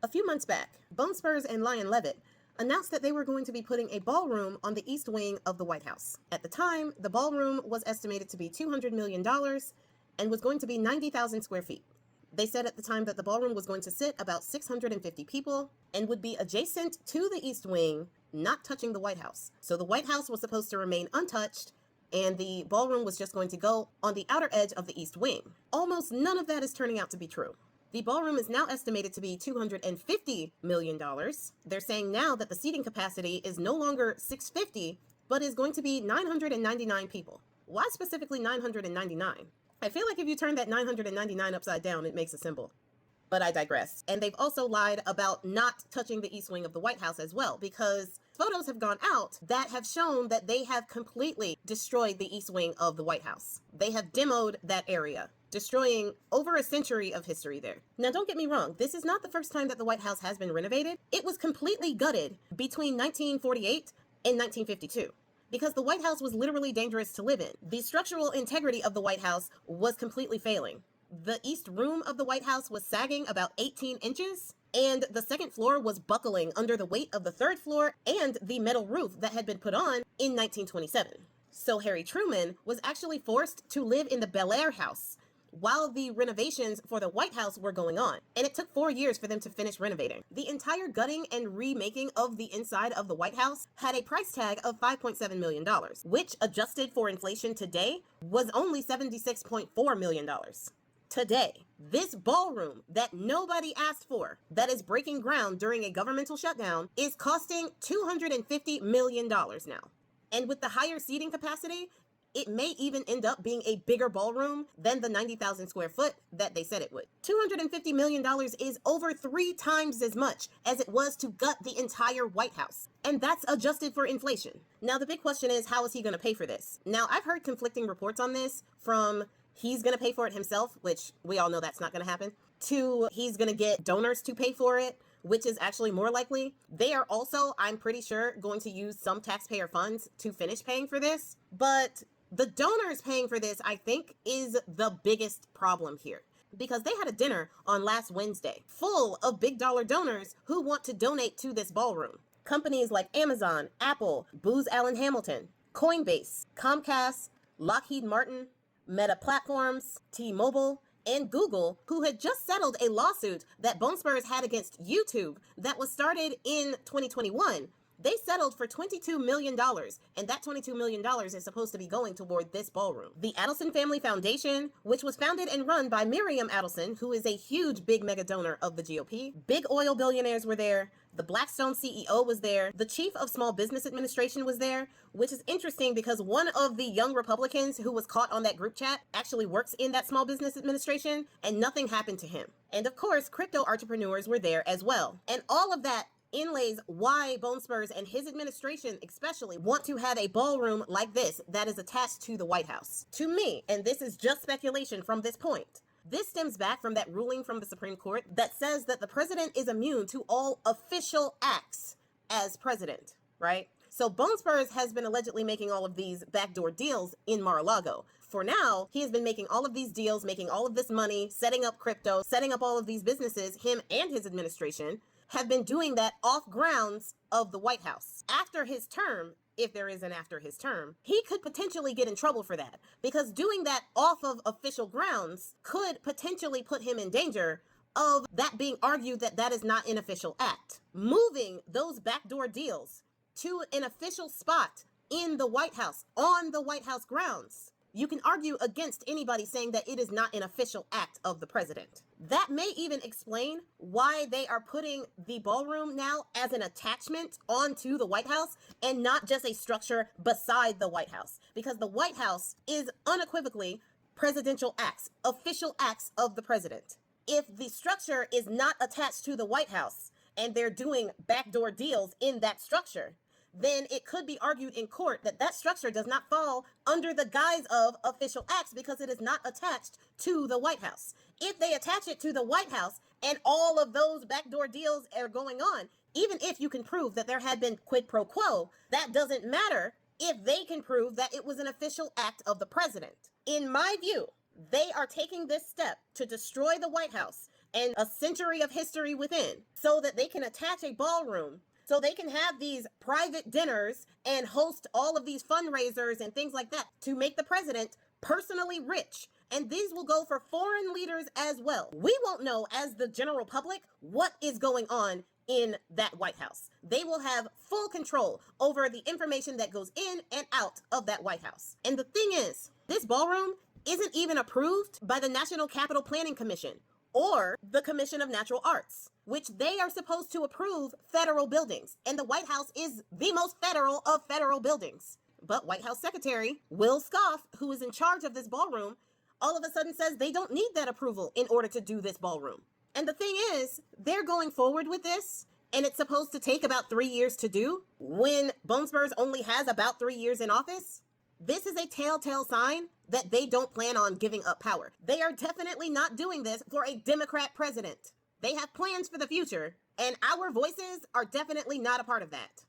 A few months back, Bone Spurs and Lion Levitt announced that they were going to be putting a ballroom on the east wing of the White House. At the time, the ballroom was estimated to be $200 million and was going to be 90,000 square feet. They said at the time that the ballroom was going to sit about 650 people and would be adjacent to the east wing, not touching the White House. So the White House was supposed to remain untouched, and the ballroom was just going to go on the outer edge of the east wing. Almost none of that is turning out to be true. The ballroom is now estimated to be $250 million. They're saying now that the seating capacity is no longer 650, but is going to be 999 people. Why specifically 999? I feel like if you turn that 999 upside down, it makes a symbol. But I digress. And they've also lied about not touching the east wing of the White House as well, because photos have gone out that have shown that they have completely destroyed the east wing of the White House. They have demoed that area, destroying over a century of history there. Now, don't get me wrong. This is not the first time that the White House has been renovated. It was completely gutted between 1948 and 1952. Because the White House was literally dangerous to live in. The structural integrity of the White House was completely failing. The east room of the White House was sagging about 18 inches, and the second floor was buckling under the weight of the third floor and the metal roof that had been put on in 1927. So Harry Truman was actually forced to live in the Bel Air house while the renovations for the White House were going on. And it took 4 years for them to finish renovating. The entire gutting and remaking of the inside of the White House had a price tag of $5.7 million, which adjusted for inflation today was only $76.4 million. Today, this ballroom that nobody asked for, that is breaking ground during a governmental shutdown, is costing $250 million now. And with the higher seating capacity, it may even end up being a bigger ballroom than the 90,000 square foot that they said it would. $250 million is over 3 times as much as it was to gut the entire White House. And that's adjusted for inflation. Now, the big question is, how is he going to pay for this? Now, I've heard conflicting reports on this, from he's going to pay for it himself, which we all know that's not going to happen, to he's going to get donors to pay for it, which is actually more likely. They are also, I'm pretty sure, going to use some taxpayer funds to finish paying for this. But the donors paying for this, I think, is the biggest problem here. Because they had a dinner on last Wednesday full of big dollar donors who want to donate to this ballroom. Companies like Amazon, Apple, Booz Allen Hamilton, Coinbase, Comcast, Lockheed Martin, Meta Platforms, T-Mobile, and Google, who had just settled a lawsuit that Bone Spurs had against YouTube that was started in 2021. They settled for $22 million, and that $22 million is supposed to be going toward this ballroom. The Adelson Family Foundation, which was founded and run by Miriam Adelson, who is a huge big mega donor of the GOP. Big oil billionaires were there. The Blackstone CEO was there. The Chief of Small Business Administration was there, which is interesting because one of the young Republicans who was caught on that group chat actually works in that Small Business Administration, and nothing happened to him. And of course, crypto entrepreneurs were there as well. And all of that inlays why Bone Spurs and his administration especially want to have a ballroom like this that is attached to the White House. To me, and this is just speculation from this point, this stems back from that ruling from the Supreme Court that says that the president is immune to all official acts as president, right? So Bone Spurs has been allegedly making all of these backdoor deals in Mar-a-Lago. For now, he has been making all of these deals, making all of this money, setting up crypto, setting up all of these businesses. Him and his administration have been doing that off grounds of the White House. After his term, if there is an after his term, he could potentially get in trouble for that, because doing that off of official grounds could potentially put him in danger of that being argued that that is not an official act. Moving those backdoor deals to an official spot in the White House, on the White House grounds, you can argue against anybody saying that it is not an official act of the president. That may even explain why they are putting the ballroom now as an attachment onto the White House and not just a structure beside the White House. Because the White House is unequivocally presidential acts, official acts of the president. If the structure is not attached to the White House and they're doing backdoor deals in that structure, then it could be argued in court that that structure does not fall under the guise of official acts because it is not attached to the White House. If they attach it to the White House and all of those backdoor deals are going on, even if you can prove that there had been quid pro quo, that doesn't matter if they can prove that it was an official act of the president. In my view, they are taking this step to destroy the White House, and a century of history within, so that they can attach a ballroom, so they can have these private dinners and host all of these fundraisers and things like that to make the president personally rich. And these will go for foreign leaders as well. We won't know, as the general public, what is going on in that White House. They will have full control over the information that goes in and out of that White House. And the thing is, this ballroom isn't even approved by the National Capital Planning Commission or the Commission of Natural Arts, which they are supposed to approve federal buildings. And the White House is the most federal of federal buildings. But White House Secretary Will Scoff, who is in charge of this ballroom, all of a sudden says they don't need that approval in order to do this ballroom. And the thing is, they're going forward with this, and it's supposed to take about 3 years to do, when Bone Spurs only has about 3 years in office. This is a telltale sign that they don't plan on giving up power. They are definitely not doing this for a Democrat president. They have plans for the future, and our voices are definitely not a part of that.